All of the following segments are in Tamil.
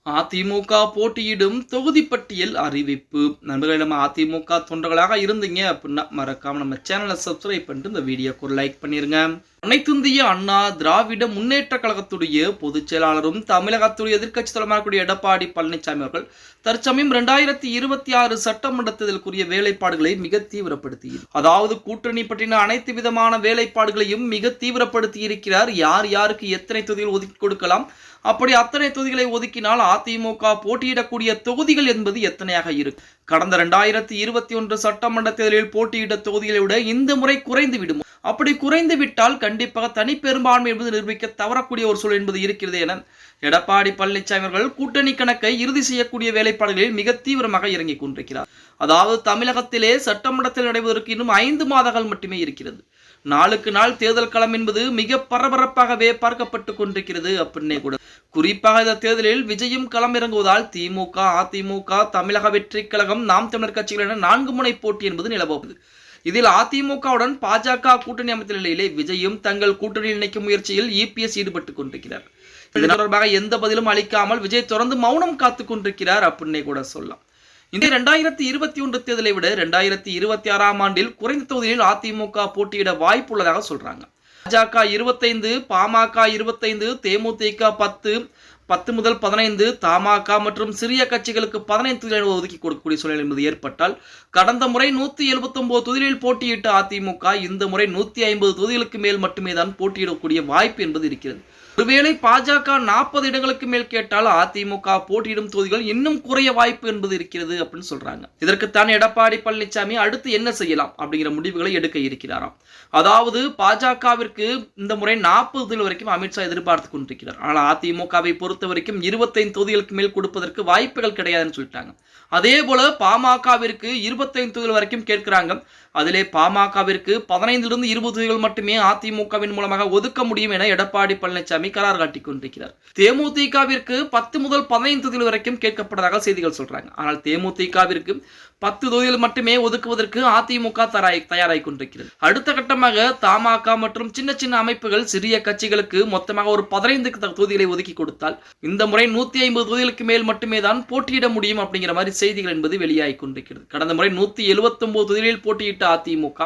அதிமுக போட்டியிடும் தொகுதி பட்டியல் அறிவிப்பு. நண்பர்களே, நம்ம அதிமுக தொண்டர்களாக இருந்தீங்க அப்படின்னா மறக்காம நம்ம சேனலை சப்ஸ்கிரைப் பண்ணிட்டு இந்த வீடியோக்கு ஒரு லைக் பண்ணிருங்க. அனைத்திந்திய அண்ணா திராவிட முன்னேற்ற கழகத்துடைய பொதுச் செயலாளரும் தமிழகத்துடைய எதிர்க்கட்சி தலைவராக எடப்பாடி பழனிசாமி அவர்கள் தற்சமயம் 2026 சட்டமன்ற தேர்தலுக்குரிய வேலைப்பாடுகளை மிக தீவிரப்படுத்தி, அதாவது கூட்டணி பற்றின அனைத்து விதமான வேலைப்பாடுகளையும் மிக தீவிரப்படுத்தி இருக்கிறார். யார் யாருக்கு எத்தனை தொகுதிகள் ஒதுக்கி கொடுக்கலாம், அப்படி அத்தனை தொகுதிகளை ஒதுக்கினால் அதிமுக போட்டியிடக்கூடிய தொகுதிகள் என்பது எத்தனையாக இருக்கு. கடந்த 2021 சட்டமன்ற தேர்தலில் போட்டியிட்ட தொகுதிகளை விட இந்த முறை குறைந்து விடும். அப்படி குறைந்து விட்டால் கண்டிப்பாக தனி பெரும்பான்மை என்பது நிரூபிக்க தவறக்கூடிய ஒரு சூழல் என்பது இருக்கிறது என எடப்பாடி பழனிசாமி அவர்கள் கூட்டணி கணக்கை இறுதி செய்யக்கூடிய வேலைப்பாடுகளில் மிக தீவிரமாக இறங்கிக் கொண்டிருக்கிறார். அதாவது தமிழகத்திலே சட்டமன்றத்தில் நடைபெறுவதற்கு இன்னும் 5 மாதங்கள் மட்டுமே இருக்கிறது. நாளுக்கு நாள் தேர்தல் களம் என்பது மிக பரபரப்பாகவே பார்க்கப்பட்டு கொண்டிருக்கிறது அப்படின்னே கூட. குறிப்பாக இந்த தேர்தலில் விஜயும் களம் இறங்குவதால் திமுக, அதிமுக, தமிழக வெற்றி கழகம், நாம் தமிழர் கட்சிகள் என 4 முனை போட்டி என்பது நிலவுவது. இதில் அதிமுகவுடன் பாஜக கூட்டணி அமைத்த நிலையிலே விஜயும் தங்கள் கூட்டணியில் இணைக்கும் முயற்சியில் இபிஎஸ் ஈடுபட்டுக் கொண்டிருக்கிறார். இது தொடர்பாக எந்த பதிலும் அளிக்காமல் விஜய் தொடர்ந்து மௌனம் காத்துக் கொண்டிருக்கிறார் அப்படின்னே கூட சொல்லலாம். இந்த 2021 தேர்தலை விட 2026 ஆண்டில் குறைந்த தொகுதியில் அதிமுக போட்டியிட வாய்ப்பு உள்ளதாக சொல்றாங்க. பாஜக 25, பாமக 25, தேமுதிக 10 முதல் 15, தமாக மற்றும் சிறிய கட்சிகளுக்கு 15 தொகுதிகள் ஒதுக்கி கொடுக்கக்கூடிய சூழல் என்பது ஏற்பட்டால் கடந்த முறை 179 தொகுதிகளில் போட்டியிட்ட அதிமுக இந்த முறை 150 தொகுதிகளுக்கு மேல் மட்டுமே தான் போட்டியிடக்கூடிய வாய்ப்பு என்பது இருக்கிறது. ஒருவேளை பாஜக 40 இடங்களுக்கு மேல் கேட்டால் அதிமுக போட்டியிடும் தொகுதிகள் இன்னும் குறைய வாய்ப்பு என்பது இருக்கிறது அப்படின்னு சொல்றாங்க. இதற்குத்தான் எடப்பாடி பழனிசாமி அடுத்து என்ன செய்யலாம் அப்படிங்கிற முடிவுகளை எடுக்க இருக்கிறாராம். அதாவது பாஜகவிற்கு இந்த முறை 40 தொகுதிகள் வரைக்கும் அமித்ஷா எதிர்பார்த்து கொண்டிருக்கிறார். ஆனால் அதிமுகவை பொறுத்த வரைக்கும் 25 தொகுதிகளுக்கு மேல் கொடுப்பதற்கு வாய்ப்புகள் கிடையாதுன்னு சொல்லிட்டாங்க. அதே போல பாமகவிற்கு 25 தொகுதிகள் வரைக்கும் கேட்கிறாங்க. அதிலே பாமகவிற்கு 15 20 தொகுதிகள் மட்டுமே அதிமுகவின் மூலமாக ஒதுக்க முடியும் என எடப்பாடி பழனிசாமி கரார் காட்டிக் கொண்டிருக்கிறார். தேமுதிகவிற்கு 10 முதல் 15 தொகுதிகள் வரைக்கும் கேட்கப்பட்டதாக செய்திகள் சொல்றாங்க. ஆனால் தேமுதிகவிற்கு 10 தொகுதிகள் மட்டுமே ஒதுக்குவதற்கு அதிமுக தயாராகி கொண்டிருக்கிறது. அடுத்த கட்டமாக தமாக மற்றும் சின்ன சின்ன அமைப்புகள், சிறிய கட்சிகளுக்கு மொத்தமாக ஒரு 15 தொகுதிகளை ஒதுக்கி கொடுத்தால் இந்த முறை 150 தொகுதிகளுக்கு மேல் மட்டுமே தான் போட்டியிட முடியும் அப்படிங்கிற மாதிரி செய்திகள் என்பது வெளியாகி கொண்டிருக்கிறது. கடந்த முறை 179 தொகுதிகளில் போட்டியிட்ட அதிமுக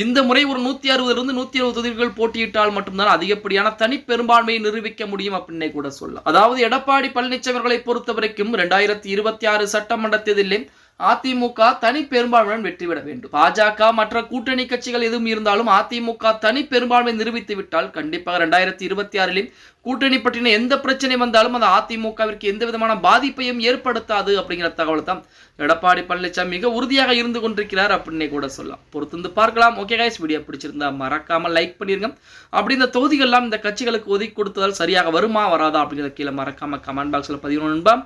இந்த முறை ஒரு 160 170 தொகுதிகள் போட்டியிட்டால் மட்டும்தான் அதிகப்படியான தனி பெரும்பான்மையை நிரூபிக்க முடியும் அப்படின்னே கூட சொல்லலாம். அதாவது எடப்பாடி பழனிசாமி அவர்களை பொறுத்த வரைக்கும் 2026 சட்டமன்ற தேர்தலில் அதிமுக தனி பெரும்பான்மையுடன் வெற்றி பெற வேண்டும். பாஜக மற்ற கூட்டணி கட்சிகள் எதுவும் இருந்தாலும் அதிமுக தனி பெரும்பான்மை நிரூபித்து விட்டால் கண்டிப்பாக 2026 கூட்டணி பற்றின எந்த பிரச்சனை வந்தாலும் அந்த அதிமுகவிற்கு எந்த விதமான பாதிப்பையும் ஏற்படுத்தாது அப்படிங்கிற தகவல் தான் எடப்பாடி பழனிசாமி மிக உறுதியாக இருந்து கொண்டிருக்கிறார் அப்படின்னே கூட சொல்லலாம். பொறுத்து பார்க்கலாம். ஓகே கைஸ், வீடியோ பிடிச்சிருந்தா மறக்காம லைக் பண்ணிருங்க. அப்படி இந்த தொகுதிகள்லாம் இந்த கட்சிகளுக்கு ஒதுக்கி கொடுத்ததால் சரியாக வருமா வராதா அப்படிங்கிறத கீழே மறக்காம கமெண்ட் பாக்ஸ்ல பதிவு நண்பா.